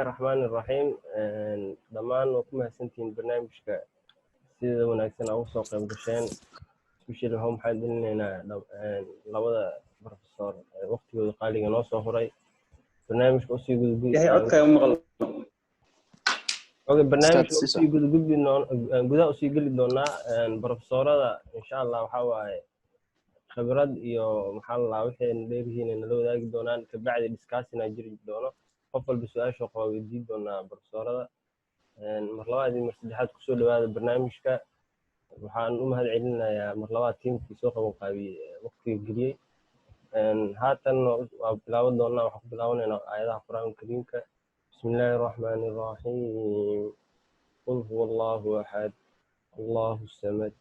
الرحمن الرحيم dhammaan waa ku mahadsantihiin barnaamijka sida wanaagsan ugu soo qayb gasheen especially waxaan dhinaynaa labada professor waqtigooda qaaliga noo soo horay barnaamijka usii gudaha usii geli doonaa professorada insha Allah waxa waaye khibrad iyo maxaa la wixii dheerihiin nala wadaagi doonaan ka bacdi discussion ay jiri doono qof walba su'aasha qaba weydiin doonaa professorada mar labaad iyo mar saddexaad ku soo dhawaada barnaamijka waxaan u mahad celinayaa mar labaad tiimkii soo qaban qaabiyay waqtiga geliyay haatan waa bilaaban doonaa waxaan ku bilaabanaynaa aayadaha quraanka kariimka bismillaahi raxmaani raxiim qul huwallaahu axad allaahu samad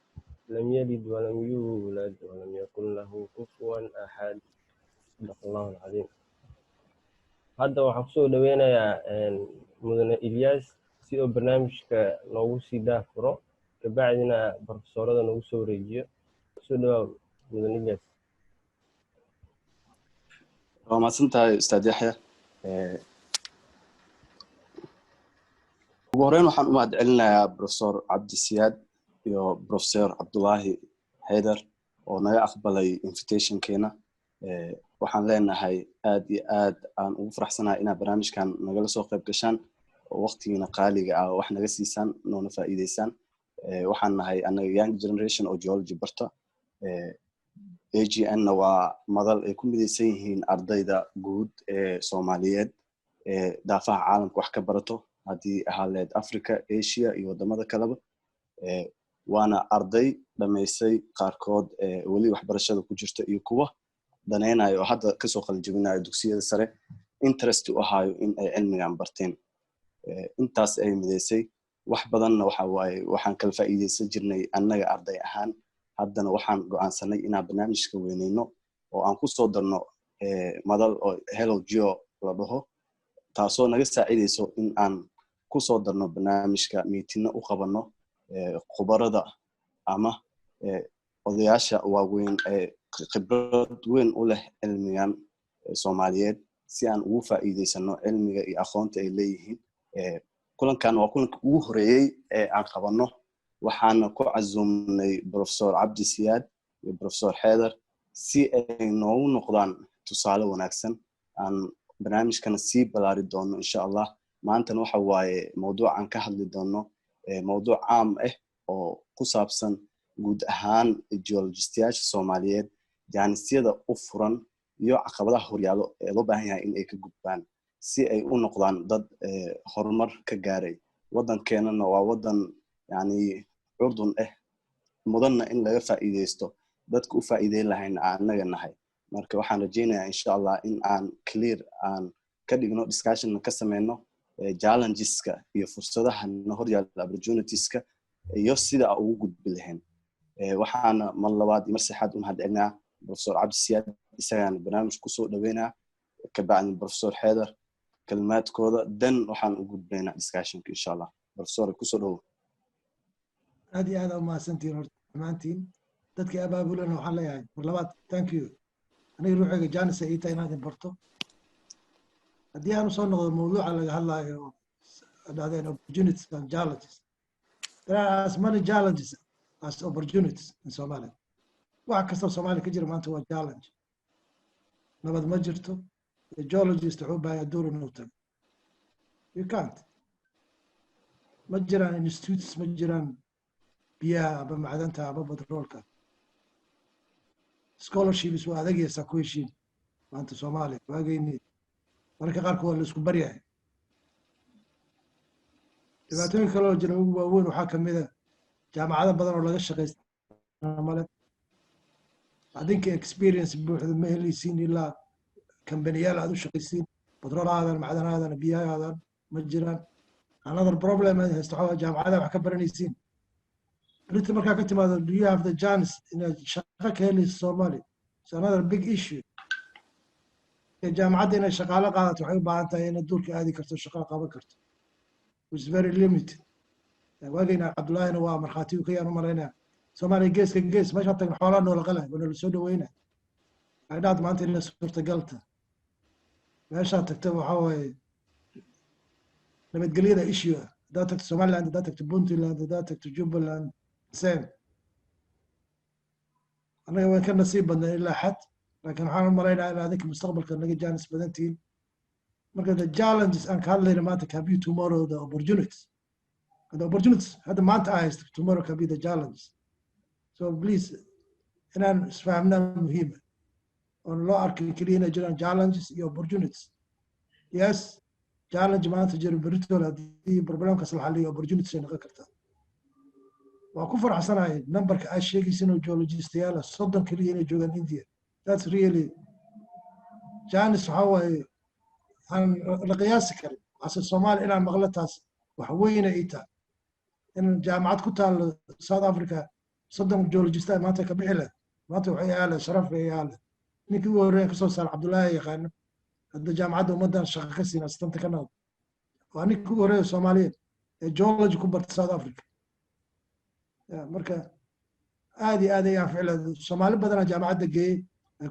lam yalid walam yuulad walam yakun lahu kufuwan axad sadaqallaahu alcadiim hadda waxaan kusoo dhaweynayaa mudane Ilyas si oo barnaamijka noogu sii daafuro kabacdina professorada noogu soo wareejiyo soo dhawaad mudane Ilyas waa mahadsantahay ustaad Yaxya ugu horreyn waxaan u mahad celinayaa professor Cabdi Siyaad iyo professor Cabdullaahi Haydar oo naga aqbalay invitationkeena waxaan leenahay aad iyo aad aan ugu faraxsanahay inaad barnaamijkan nagala soo qayb gashaan oo waqtigiina qaaliga ah wax naga siisaan noona faa'iideysaan waxaan nahay anaga young generation oo geology barta AGN waa madal ay ku midaysan yihiin ardayda guud ee Soomaaliyeed ee daafaha caalamka wax ka barato haddii ahaleed Africa, Asia iyo wadamada kaleba waana arday dhameysay qaarkood weli waxbarashada ku jirta iyo kuwa danaynayo oo hadda ka soo qalin jabinayo dugsiyada sare interest u ahayo in ay cilmigan barteen intaas ay midaysay wax badanna waxa waaye waxaan kala faa'iideysan jirnay annaga arday ahaan haddana waxaan go'aansanay inaan barnaamijka weyneyno oo aan ku soo darno madal oo Hello Geo la dhaho taasoo naga saacideyso in aan ku soo darno barnaamijka meetingna u qabano khubarada ama odayaasha waaweyn khibrad weyn u leh cilmigan Soomaaliyeed si aan ugu faa'iideysano cilmiga iyo aqoonta ay leeyihiin kulankan waa kulanka ugu horeeyay ee aan qabano waxaana ku casuumnay professor Cabdi Siyaad iyo professor Haydar si ay noogu noqdaan tusaale wanaagsan aan barnaamijkana sii balaari doono insha Allah maantana waxa waaye mawduucan ka hadli doono mawduuc caam ah oo ku saabsan guud ahaan geologistayaasha Soomaaliyeed jaanisiyada u furan iyo caqabadaha horyaalo ee loo baahan yahay in ay ka gudbaan si ay u noqdaan dad horumar ka gaaray wadankeenana waa wadan yani curdun mudanna in laga faa'iideysto dadku u faa'iideyn lahayn anaga nahay marka waxaan rajeynayaa insha Allah in aan clear aan ka dhigno discussion ka sameeyno challengeska iyo fursadaha horyaala opportunitieska iyo sida ugu gudbi lahayn waxaana mar labaad iyo mar saddexaad u mahad celinaa professor Cabdi Siyaad isagana barnaamij ku soo dhaweynaa ka bacdi professor Haydar kalmaadkooda dan waxaan u gudbaynaa discussionka insha Allah professor ku soo dhaw aad iyo aad mahadsantiin hormaantiin dadkii abaabulana waxaan leeyahay mar labaad thank you aniga ruuxiga jaanis ay tahay inaad barto haddii aan soo noqdo mawduuca laga hadlayo dhaadeen opportunities and challenges there are as many challenges as opportunities in Somalia wax kasta Soomaaliya ka jira maanta waa challenge nabad ma jirto geologist wuxuu baahay door inuu tago you can't ma jiraan institutes ma jiraan biyaha ama macdanta ama batroolka scholarships waa adagaysa ku heshiin maanta Soomaaliya waagayni marka qaarkood la isku baryahay dhibaatooyin kale oo jira ugu waaweyn waxaa ka mid ah jaamacado badan oo laga shaqeysto male adinka experience buuxda ma helaysiin ilaa kambaniyaal aad u shaqeysiin batroolaadan macdanaadan biyahaadan ma jiraan another problem ay haysto waxaa jaamacadaha wax ka baranaysiin inta markaa ka timaado do you have the chance inaad shaqo ka helayso Soomaaliya it's another big issue jaamacadda inay shaqaale qaadato waxay u baahan tahay inaad duulka aadi karto shaqo qaban karto which is very limited waagayna Cabdullaahina waa markhaati uu ka yaan u maleynaa Soomaaliya geeska gees meesha tagna xoolaha noola qalay wana la soo dhaweynaa ay dhaad maanta in suurtagalta meesha tagta waxa waaye nabadgelyada issue haddaad tagto somaliland haddaad tagto puntland haddaad tagto jubbaland same annaga waan ka nasiib badnay ilaa xad laakiin waxaan u malaynayaa in adinka mustaqbalka naga jaanis badan tihiin marka the challenges aan ka hadlayna maanta can be tomorrow the opportunities and the opportunities hadda maanta I haysto tomorrow can be the challenges so please inaan isfahamnaa muhiima oon loo arkin keliya inay jiraan challenges iyo opportunities yes challenge maanta jiro beritool haddii problemkaas la xaliyo opportunities ay noqon kartaa waa ku faraxsanahay numberka ay sheegaysin oo geologistayaala 30 keliya inay joogaan India that's really challenge waxaa waaye aan la qiyaasi karin ase Soomaali inaan maqlo taas wax weyn ay tahay in jaamacad ku taal South Africa 30 geologist ay maanta ka bixi lahayd maanta waxay yaala sharaf ay yaala ninkii ugu horreeyay ka soo saar Cabdullaahi yaqaan hadda jaamacadda ummadan shaqo ka siin asistanta ka noqdo waa ninkii ugu horreeyay Soomaaliyeed ee geology ku bartay South Africa marka aad iyo aad ayaan ficilada Soomaali badan jaamacadda geeyay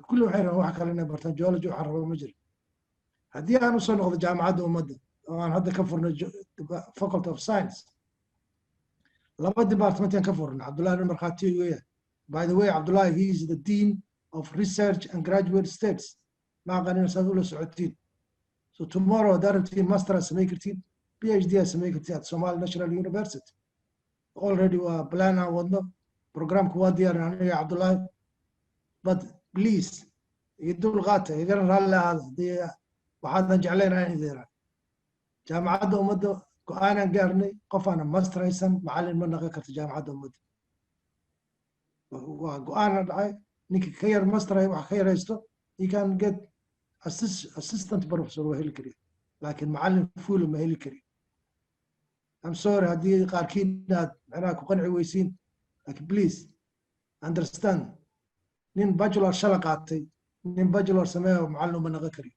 kulli waxay rabaan wax kale inay bartaan geology waxa rabo ma jiro haddii aan u soo noqdo jaamacadda ummadda oo aan hadda ka furnay faculty of science laba department aan ka furnay Cabdullaahi markhaati weeye by the way Cabdullaahi he is the dean of research and graduate studies ma aqaanin saad ula socotiin so tomorrow darabtiin master samay kartiin PhD samay kartiin at Somali National University already waa plan aan wadno programku waa diyaar aniga Cabdullaahi but please idul qaata igan raalli ahaada waxaan jeclaynahay in idin jaamacadda ummadda go'aanan gaarnay qof aan master haysan macallin ma noqon karto jaamacadda ummadda waa go'aan dhacay ninka ka yar master ay wax ka yaraysto he can get assistant professor waa heli kari laakiin macallin full ma heli kari I'm sorry haddii qaarkiin aad macnaha ku qanci weysiin laakiin please understand nin bachelor shala qaatay nin bachelor sameeyo macallin ma noqon kari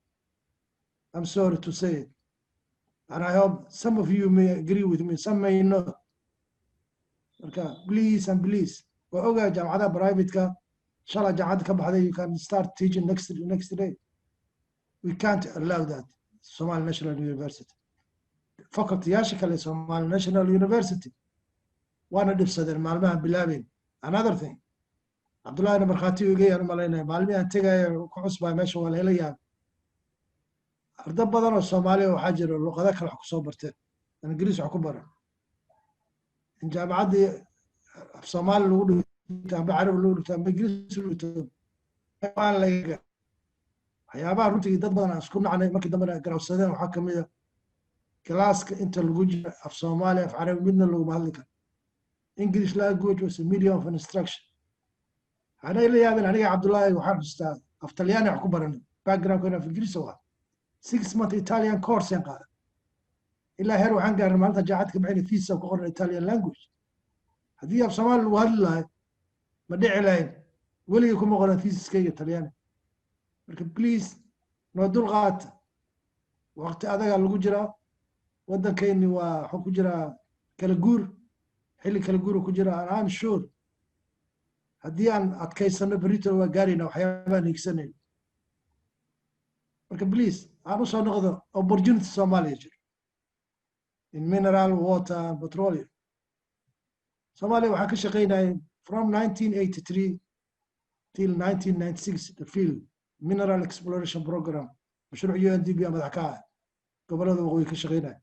I'm sorry to say it. And I hope some of you may agree with me, some may not. Okay, please and please. Okay, Jamada private ka, Shala Jamad Kabada, you can start teaching next day. We can't allow that. Somali National University. Faculty Yashikale Somali National University. One of the Southern Malma Bilabin. Another thing. Abdullah Nabarkhati Uge and Malena, Malmi and Tega Kos by Mesho Elia. arday badan oo Soomaali oo waxa jira luqado kale ku soo barteen Ingiriis wax ku baran in jaamacadii Soomaali lagu dhigto ama Carabi lagu dhigto ama Ingiriis lagu dhigto waan laga waxyaabaha runtii dad badan isku nacnay markii dambe garawsadeen waxa kamid ah class-ka inta lagu jiro af Soomaali af Carabi midna lagu hadli karo English language was a medium of instruction ana ila yaabin aniga Cabdullaahi waxaan xustaa af Talyaani wax ku baran background-kana af Ingiriis waa 6 month Italian course in قاعد إلا هيرو عنقر مالتا جاعتك معين فيسا وقرن Italian language هذه في صومال وهلا ما دعي لين ولي يكون مقرن فيسا كي Italian لكن بليز نودو الغات وقت هذا قال الجرا ودن كيني وحكو جرا كالجور حلي كالجور وكجرا أنا شور هذه أن أتكيسنا بريتو وقارينا وحيوان يكسنين لكن بليز أنا صار نقدر opportunity Somalia in mineral water petroleum Somalia waxaa ka shaqeynayay from 1983 till 1996 the field mineral exploration program mashruuc UNDP madax ka ah gobolada waqooyi ka shaqeynaya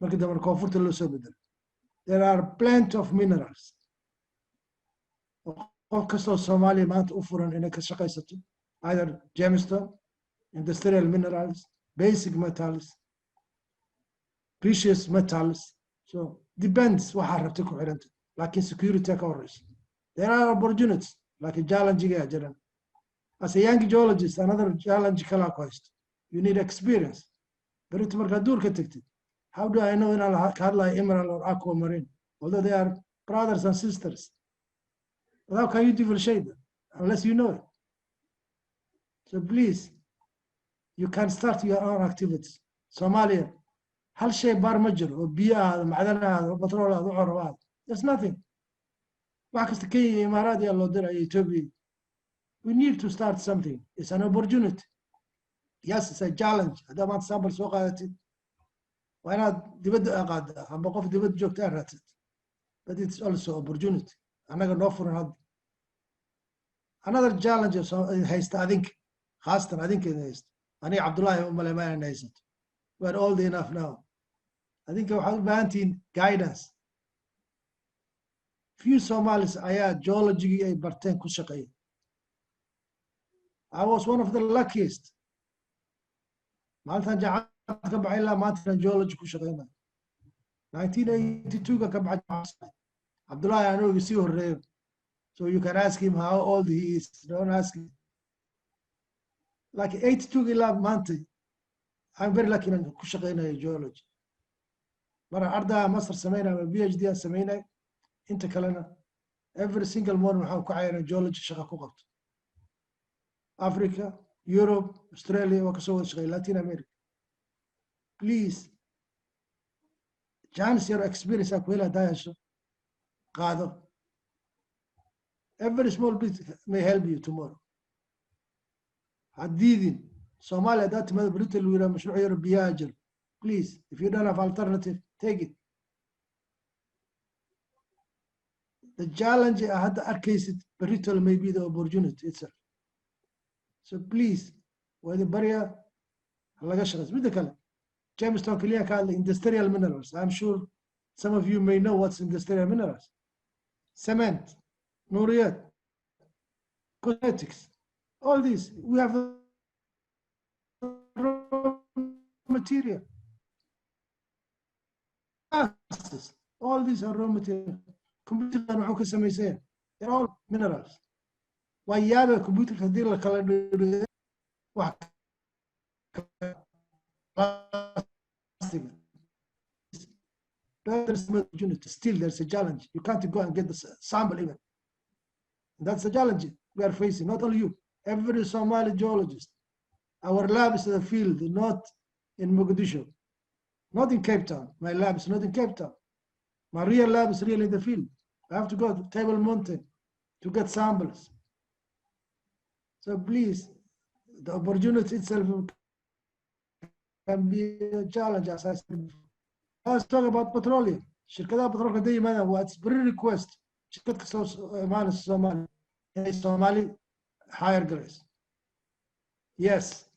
markii dambe koonfurta loo soo bedelay there are plenty of minerals qof kastoo Soomaaliya maanta u furan inay ka shaqeysato either gemstone industrial minerals, basic metals, precious metals. So depends what harabta ku xiranta. Laakiin security ka horeysa. There are opportunities like a challenge jiran. As a young geologist, another challenge kala ku haysto. You need experience. But marka duur ka tagtid. How do I know in Al-Hadla, Emerald or Aquamarine? Although they are brothers and sisters. But how can you differentiate them unless you know it? So please, you can start your own activities. Somalia, hal shay bar ma jiro oo biyaha macdanaha oo petrolada oo rabaa. There's nothing. Wax kasta Kenya Imaaraad iyo loo diray Ethiopia. We need to start something. It's an opportunity. Yes, it's a challenge. Hada maanta sample soo qaadatid waa inaad dibadda qaaddaa amba qof dibadda joogta aad raadsid, but it's also opportunity annaga noo furan hadda. Another challenge haysta adinka khaasatan adinkeeda haysta, aniga cabdullaahi umale ma inaan haysato, we are old enough now. adinka waxaad u baahan tihiin guidance. Few Somalis ayaa geologigii ay barteen ku shaqeeya. I was one of the luckiest. maalintan jaamacad ka baxay ilaa maanta geology ku shaqeynaa. 1982 ka baxay cabdullaahi anoogi sii horreeyo. So you can ask him how old he is. Don't ask him. Like 82 ilaa maanta, I'm very lucky inaan ku shaqeynayo geology. Mara ardaa master sameynaya, PhD aan sameynaya, inta kalena every single morning waxaan ku cayaynaa geology shaqa ku qabto. Africa, Europe, Australia, waa kasoo wada shaqeeya, Latin America. Please, chance your experience aan ku hela hadaa hesho, qaado. Every small bit may help you tomorrow. Hadidin Somalia that mother Britain will have مشروع يرى بياجر. Please, if you don't have alternative, take it. The challenge I had to arcade it, Britain may be the opportunity itself. So please, where the barrier, Halagashas, with the color. James Tonkilia called industrial minerals. I'm sure some of you may know what's industrial minerals. Cement, Nuriyat, cosmetics, all these. We have raw material. All these are raw material. Computer they're all minerals. Why you have a computer can deal with color? Still, there's a challenge. You can't go and get the sample even. That's the challenge we are facing, not only you, every Somali geologist. Our lab is in the field, not in Mogadishu, not in Cape Town. My lab is not in Cape Town. My real lab is really in the field. I have to go to Table Mountain to get samples. So please, the opportunity itself can be a challenge, as I said before. Let's talk about petroleum. شركات petroleum دايما what's very request. شركات كمان الصومالي الصومالي higher grades. Yes,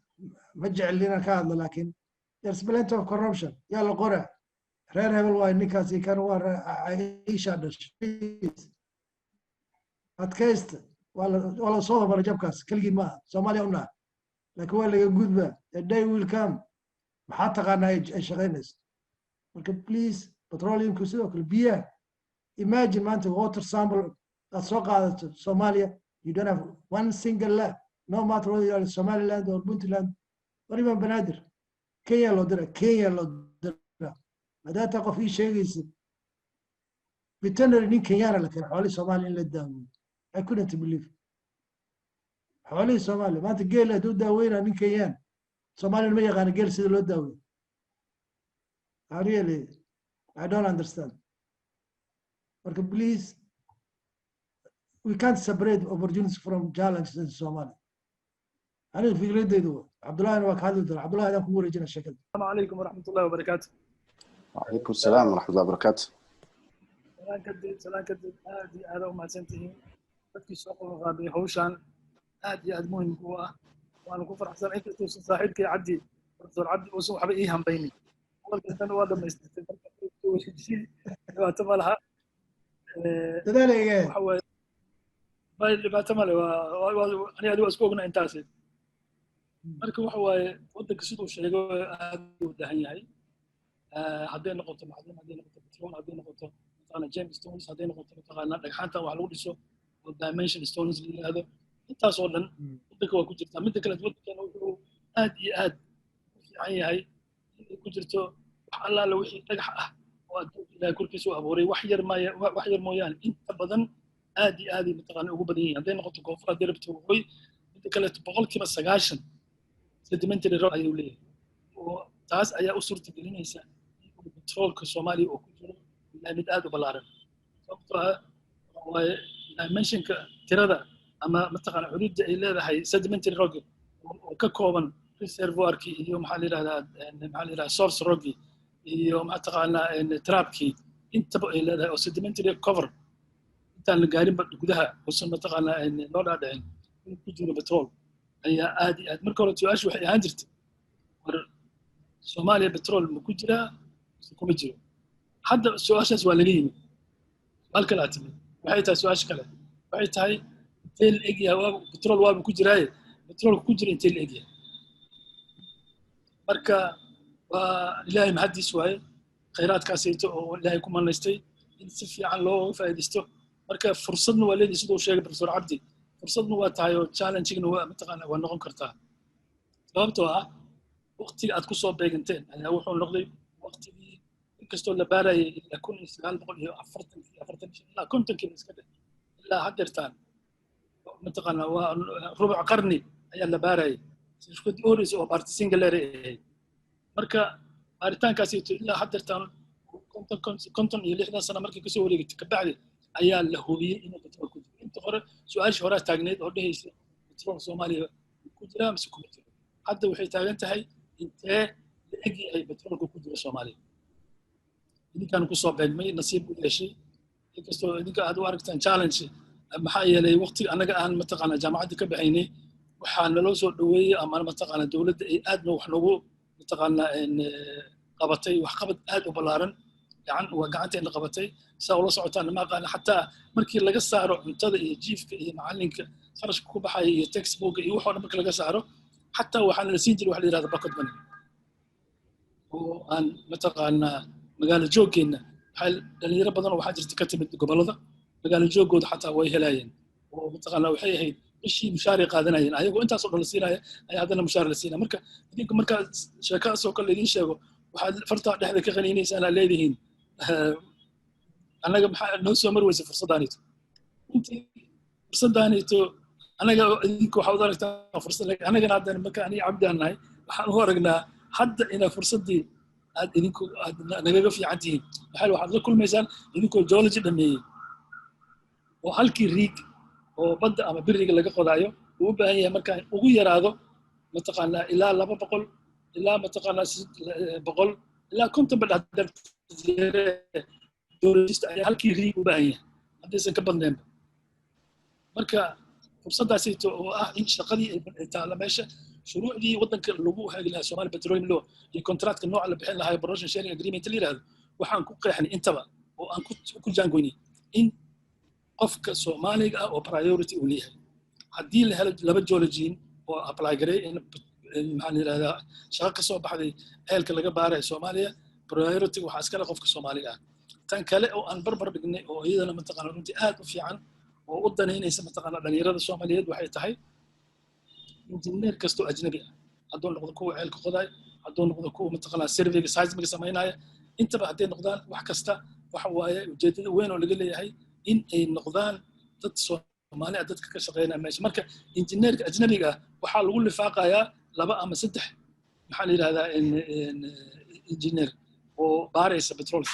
مجعل لنا كذا لكن there's plenty of corruption. يلا قرأ. reer hebel waa ninkaasi kan waa Aisha dhashay. adkaysta waa la soo maray jabkaas kaligii maaha Soomaaliya una laakiin waa laga gudbaa. The day will come. maxaa taqaanaa ay shaqeynayso. marka please petroleumku sidoo kale biyaha. Imagine maanta water sample aad soo qaadato Soomaaliya, you don't have one single lab, no matter whether you are in Somaliland or Puntland or even Banaadir. Kenya loo dira, haddaad taa qof ii sheegaysid veterinary nin Kenyana la keenay xoolihii Soomaaliya in la daaweeyo. I couldn't believe. xoolihii Soomaaliya maanta geel hadduu daaweynaa nin Kenyan, Soomaaliya ma yaqaana geel sida loo daaweeyo. Really, I don't understand. Marka please, we can't separate opportunities from challenges in Somalia. aniga fikradeydu Cabdullaahi waa ka hadli doona. Cabdullaahi adaan kugu wareejina sheekada. Assalamu alaykum warahmatullahi wabarakatuh. وعليكم السلام ورحمة الله وبركاته. سلام كدب هذه هذا وما سنتين dadkii soo qaaday hawshan aad iyo aad muhiim u ah. waan ku faraxsan in kastoo saaxiibkay Cabdi Dr. Cabdi oo soo waxba ii hambaynay. walkan waa dhameystay waa tamalaha dadaaleyga waxa way bay dhibaato male waa aniga isku ogna intaas. marka waxa way wadanka sidoo sheego aad u dahan yahay. hadday noqoto macdin, hadday noqoto petrol, hadday noqoto James Stones, hadday noqoto dhagxaanta wax lagu dhiso oo dimension stones la yiraahdo. intaas oo dhan wadanka waa ku jirta. mid kale wadanka wuxuu aad iyo aad u fiican yahay ku jirto wax alla la wixii dhagax ah oo adduunka Ilaahay korkiisa u abuuray wax yar mooyaan inta badan aad iyo aad ugu badan yihiin. hadday noqoto koonfur, hadday rabto waqooyi, mid kale 90% sedimentary rock ayuu leeyahay. oo taas ayaa u suurtagelinaysa petrolka Soomaaliya oo ku jiro mid aad u ballaaran. sababtoo ah waa dimensionka tirada ama mataqaana xuduudda ay leedahay sedimentary rock oo ka kooban reservoirki iyo maxaa la yiraahdaa source rock iyo mataqaanaa trapkii intaba ay leedahay oo sedimentary cover intaan la gaarinba gudaha uusan mataqaanaa loo dhaadhicin in ku jiro petrol ayaa aad iyo aad marka hore su-aashu waxay ahaan jirtay war soomaaliya petrol ma ku jiraa mise kuma jiro hadda su-aashaas waa laga yimid su'aal kale aad timid waxay tahay su-aasha kale waxay tahay intee la egyahay petrol waaba ku jiraaye petrolka ku jira intee la egyahay marka waa ilaahay mahadiis waaye khayraadkaasayto oo ilaahay ku manaystay in si fiican loo faa'iidaysto marka fursadna waa leedahay siduu sheegay professor cabdi fursadna waa tahay oo challenge-gna waa mataqaana waa noqon kartaa sababtoo ah waqtiga aad ku soo beeganteen ayaa wuxuu noqday waqtigii inkastoo la baarayay ilaa 1940 ilaa 50 iska dheh ilaa haddeertaan mataqaana waa rubuc qarni ayaa la baarayay shirkadii horeysa oo baarta singalere ahayd marka baaritaankaasi ilaa haddeertaan 50 sano markii kasoo wareegatay kabacdi ayaa la hubiyey inuu petrol ku jiro inta hore su-aashii horaa taagneed oo dhehaysa petrol soomaaliya ku jiraa mise kuma jiro hadda waxay taagan tahay intee la egyahay petrolka ku jira soomaaliya idinkaan kusoo beegmay nasiib u yeeshay inkastoo idinka aad u aragtaan challenge maxaa yeelay waqtiga annaga aan mataqaana jaamacadda ka baxaynay waxaa naloo soo dhaweeyey ama mataqaana dowladda ay aadna wax nagu mataqaana qabatay waxqabad aad u ballaaran waa gacanteena qabatay saa ula socotaan ma aqaana xataa markii laga saaro cuntada iyo jiifka iyo macalinka kharashka ku baxaya iyo textbooka iyo waxoo dhan marka laga saaro xataa waxaa nala siin jiray waxa la yidhahda bucket money oo aan mataqaanaa magaalo jooggeena dhalinyaro badan oo waxaa jirta ka timid gobollada magaalo jooggooda xataa way helayeen oo mataqaanaa waxay ahayd bishii mushaaray qaadanayeen ayagoo intaasoo dhan la siinaya ayaa haddana mushaar la siinaya marka idinka markaa sheekadaasoo kale idiin sheego waxaad fartaa dhexda ka qaniinaysaan aad leedihiin annaga maxaa noo soo mari weysa fursaddaanito runtii fursaddaanito annaga idinka waxaa u aragtaa fursad annagana haddana marka aniga cabdi aan nahay waxaan u aragnaa hadda inaa fursaddii aad idinku aad nagaga fiican tihiin maxaa waxaad la kulmaysaan idinkoo geology dhameeyey oo halkii riig oo badda ama biriga laga qodaayo uu u baahan yahay markaa ugu yaraado mataqaanaa ilaa 200 ilaa mataqaanaa 100 ilaa 50 badhaadar geologist ayaa halkii riig u baahan yahay haddaysan ka badnaynba marka fursaddaasayto oo ah in shaqadii ay taalla meesha shuruucdii waddanka lagu hagi lahaa Somali Petroleum Law iyo contractka nooca la bixin lahaa production sharing agreement la yiraahdo waxaan ku qeexnay intaba oo aan ku jaangoynay in qofka Soomaaliga ah oo priority uu leeyahay haddii la helo laba geologiin oo apply garay in maxaa la yiraahdaa shaqo ka soo baxday ehelka laga baaray Soomaaliya priority waxa iska leh qofka Soomaaliga ah tan kale oo aan barbar dhignay oo iyadana mataqaana runtii aad u fiican oo u danaynaysa mataqaana dhalinyarada Soomaaliyeed waxay tahay injineer kastoo ajnabi ah hadduu noqdo kuwa ceelka qodaay hadduu noqdo kuwa mataqaana surveyga seismiga samaynaya intaba hadday noqdaan wax kasta waxa waaye ujeedada weyn oo laga leeyahay in ay noqdaan dad Soomaali ah dadka ka shaqeynaya meesha marka injineerka ajnabiga ah waxaa lagu lifaaqayaa 2 ama 3 maxaa la yiraahdaa injineer oo baaraysa petrolka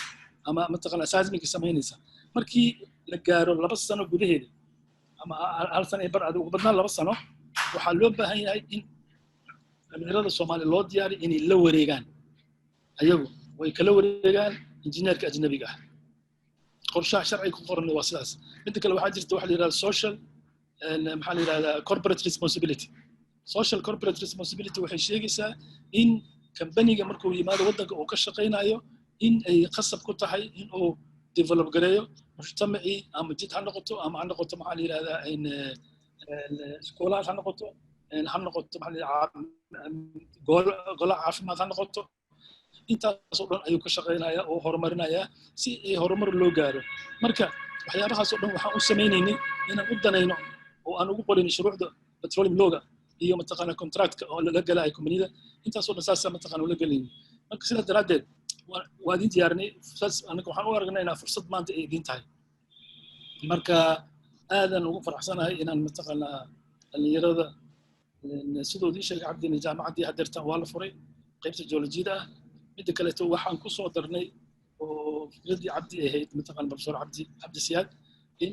ama mataqaana seismiga samaynaysa markii la gaaro 2 sano gudaheeda ama 1 sano bar ugu badnaan 2 sano waxaa loo baahan yahay in dhalinyarada Soomaaliya loo diyaariyo inay la wareegaan ayagu way kala wareegaan injineerka ajnabiga ah qorshaha sharciga ku qoran waa sidaas midda kale waxaa jirta waxa la yiraahdo social maxaa la yiraahdaa corporate responsibility social corporate responsibility waxay sheegaysaa in kambaniga markuu yimaado waddanka uu ka shaqaynayo in ay qasab ku tahay in uu develop gareeyo mujtamacii ama jid ha noqoto ama ha noqoto maxaa la yiraahdaa iskoolaad ha noqoto maxaa la yiraahdaa golo caafimaad ha noqoto intaasoo dhan ayuu ka shaqaynayaa oo horumarinayaa si ay horumar loo gaaro marka waxyaabahaasoo dhan waxaan u samaynaynay inaan u danayno oo aan ugu qorin shuruucda petroleum lawga iyo mataqaana contractka oo la galaayo kompanida intaasoo dhan saasa mataqaana ula gelaynin marka sidaas daraaddeed waa idin diyaarinay anaga waxaan u aragnay inaa fursad maanta ay idin tahay marka aadan ugu faraxsanahay inaan mataqaanaa dhalinyarada sidoo idin sheegay cabdina jaamacaddii haddeertan waa la furay qaybta geologiyada ah midda kaleeto waxaan ku soo darnay oo fikraddii cabdi ahayd mataqaana professor cabdi siyaad in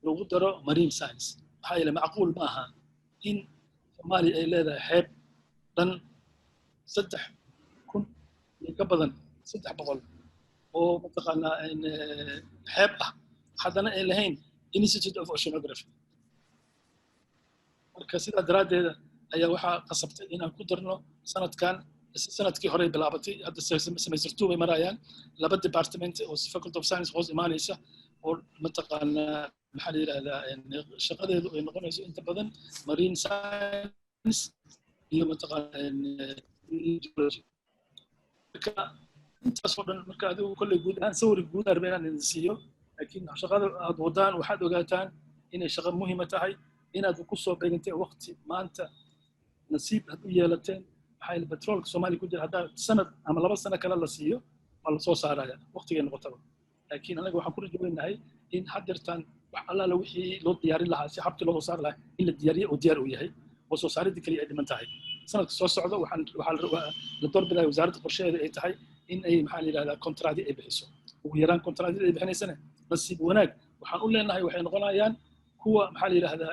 lagu daro marine science maxaa yeele macquul ma aha in Soomaaliya ay leedahay xeeb dhan 3,000 iyo ka badan 300 oo mataqaanaa xeeb ah haddana ay lahayn Institute of Oceanography. marka sidaa daraaddeeda ayaa waxaa qasabtay inaan ku darno sanadkii hore bilaabatay hadda semester 2 bay marayaan 2 department oo Faculty of Science hoos imaanaysa oo mataqaanaa maxaa la yiraahdaa shaqadeedu ay noqonayso inta badan marine science iyo mataqaanaa geology. marka intaas oo dhan marka adigu kolley guud ahaan sawir guud arbeen aan siiyo laakiin shaqada aad wadaan waxaad ogaataan inay shaqo muhiim tahay inaad ku soo beegantay waqti maanta nasiib aad u yeelateen maxay petroolka Soomaaliya ku jira hadda sanad ama 2 sano kale la siiyo waa la soo saaraya waqtiga noqotaba laakiin anaga waxaan ku rajaynahay in hadirtan wax alla la wixii loo diyaarin lahaa si habti loo saar lahaa in la diyaariyo oo diyaar u yahay oo soo saaridda kaliya ay dhiman tahay sanadka soo socda waxaan la doorbiday wasaaradda qorsheeda ay tahay in ay maxaa la yiraahdaa kontraadi ay bixiso ugu yaraan kontraadi ay bixinaysana nasiib wanaag waxaan u leenahay waxay noqonayaan kuwa maxaa la yiraahdaa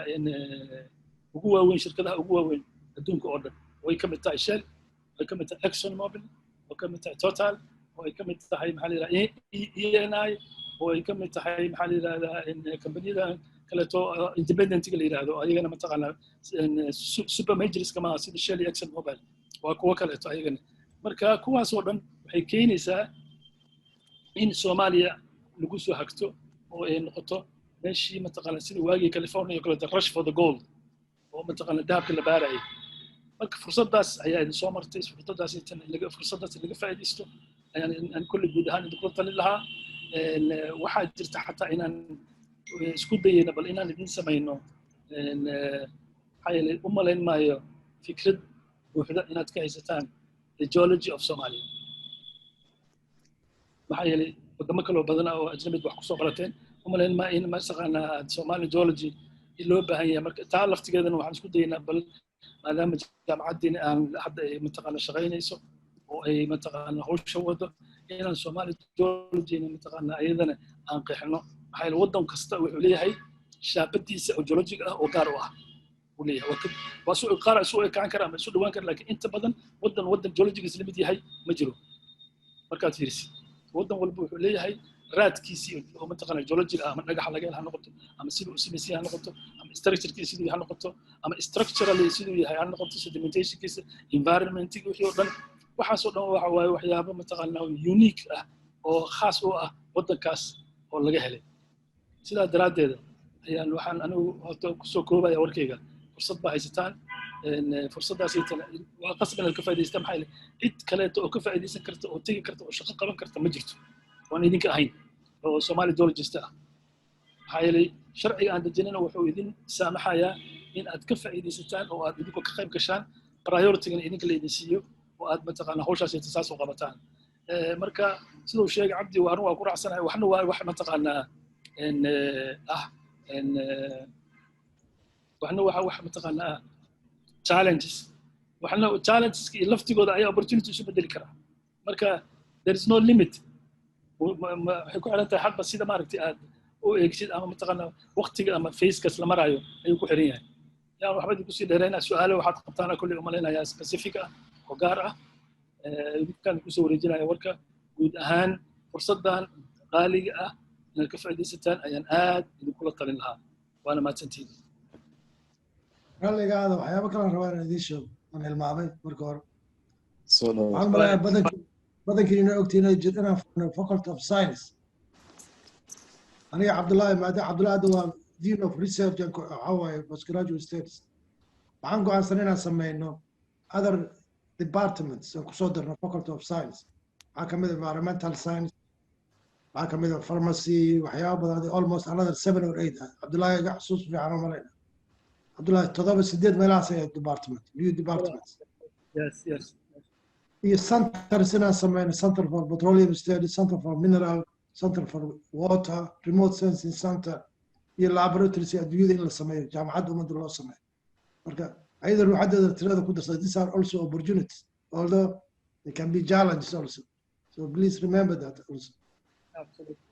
ugu waaweyn shirkadaha ugu waaweyn adduunka oo dhan way ka mid tahay Shell way ka mid tahay Exxon Mobil way ka mid tahay Total way ka mid tahay maxaa la yiraahdaa ENI way ka mid tahay maxaa la yiraahdaa kambaniyada kale to independent la yiraahdo ayagana mataqaanaa super majors kama sida Shell iyo Exxon Mobil waa kuwa kale to ayagana marka kuwaas oo dhan waxay keenaysaa in Soomaaliya lagu soo hagto oo ay noqoto meeshii mataqaanaa sida waagii California oo kale the rush for the gold oo mataqaanaa dahabka la baarayay marka fursadaas ayaa idin soo martay fursadaas laga faa'iideysto ayaan kulli guud ahaan idin kula talin lahaa waxaa jirta xataa inaan isku dayayna bal inaan idin samayno maxaa yeelay u malayn maayo fikrad buuxda inaad ka haysataan the geology of Somalia maxaa yeelay wadamo kaloo badan oo ajnabid wax ku soo barateen u malayn maayo in mataqaanaa Somali geology loo baahan yahay marka taa laftigeedana waxaan isku dayaynaa bal maadaama jaamacaddiina aan hadda ay mataqaanaa shaqaynayso oo ay mataqaanaa hawsha wado inaan Somali geology mataqaanaa ayadana aan qeexno maxaa yeelay waddan kasta wuxuu leeyahay shaabadiisa oo geologic ah oo gaar u ah uu leeyahay waa soo qaar soo ekaan kara ama soo dhawaan kara laakiin inta badan waddan geologic isla mid yahay ma jiro markaad fiirisid waddan walba wuxuu leeyahay raadkiisii oo mataqaanaa geologic ah ama dhagax laga helo noqoto ama siduu sameeyay ha noqoto ama structure-kiisa siduu ha noqoto ama structurally siduu yahay ha noqoto sedimentation-kiisa environment-kiisa wixii oo dhan waxaas oo dhan waxa waaye waxyaabo mataqaanaa unique ah oo khaas u ah waddankaas oo laga helay sidaa daraaddeed ayaan waxaan anigu horta ku soo koobaya warkayga fursad baa haysataan fursadaas waa qasab inaad ka faa'iidaystaan maxaa yeelay cid kaleeto oo ka faa'iidaysan karta oo tegi karta oo shaqo qaban karta ma jirto waan idinka ahayn oo Somali geologist ah maxaa yeelay sharciga aan dejinayna wuxuu idin saamaxayaa in aad ka faa'iidaysataan oo aad idinku ka qayb gashaan priority-gana idinka la idin siiyo oo aad mataqaanaa hawshaas ay tasaas u qabataan marka sidoo sheegay Cabdi waa ku raacsanahay waxna waa wax mataqaanaa waxna waxa wax mataqaanaa challenges waxna challengeska iyo laftigooda ayaa opportunities u bedeli kara marka there is no limit waxay ku xiran tahay hadba sida maaragtay aad u eegsid ama mataqaanaa waqtiga ama phase-kaas la marayo ayuu ku xiran yahay yaa waxba idinku sii dheeraynaa su'aalo waxaad qabtaan kulli u malaynayaa specific ah oo gaar ah idinkaan kusoo wareejinaya warka guud ahaan fursaddan qaaliga ah inaad ka faa'iidaysataan ayaan aad idinkula talin lahaa waana mahadsantihiin ralligaada waxyaabo kale rabaa inaan idiin sheego aan hilmaamay marka hore waxaan malayaa badankii inaa ogtiin inaan furno faculty of science aniga cabdullaahi hadda waa dean of research waxaa waaye postgraduate studies waxaan go'aansanay inaan sameyno other departments aan kusoo darno faculty of science waxaa ka mid ah environmental science waxaa ka mid ah pharmacy waxyaabo badan almost another 7 or 8 cabdullaahi iga xusuus fiican oo malayna cabdullaahi 7-8 meelahaas ayaa department new departments yes iyo centers inaan sameyno center for petroleum studies center for mineral center for water remote sensing center iyo laboratories adduunyada in la sameeyo jaamacadda ummadda loo sameeyo marka ayada ruuxadeeda tirada ku darsa these are also opportunities although they can be challenges also so please remember that also absolutely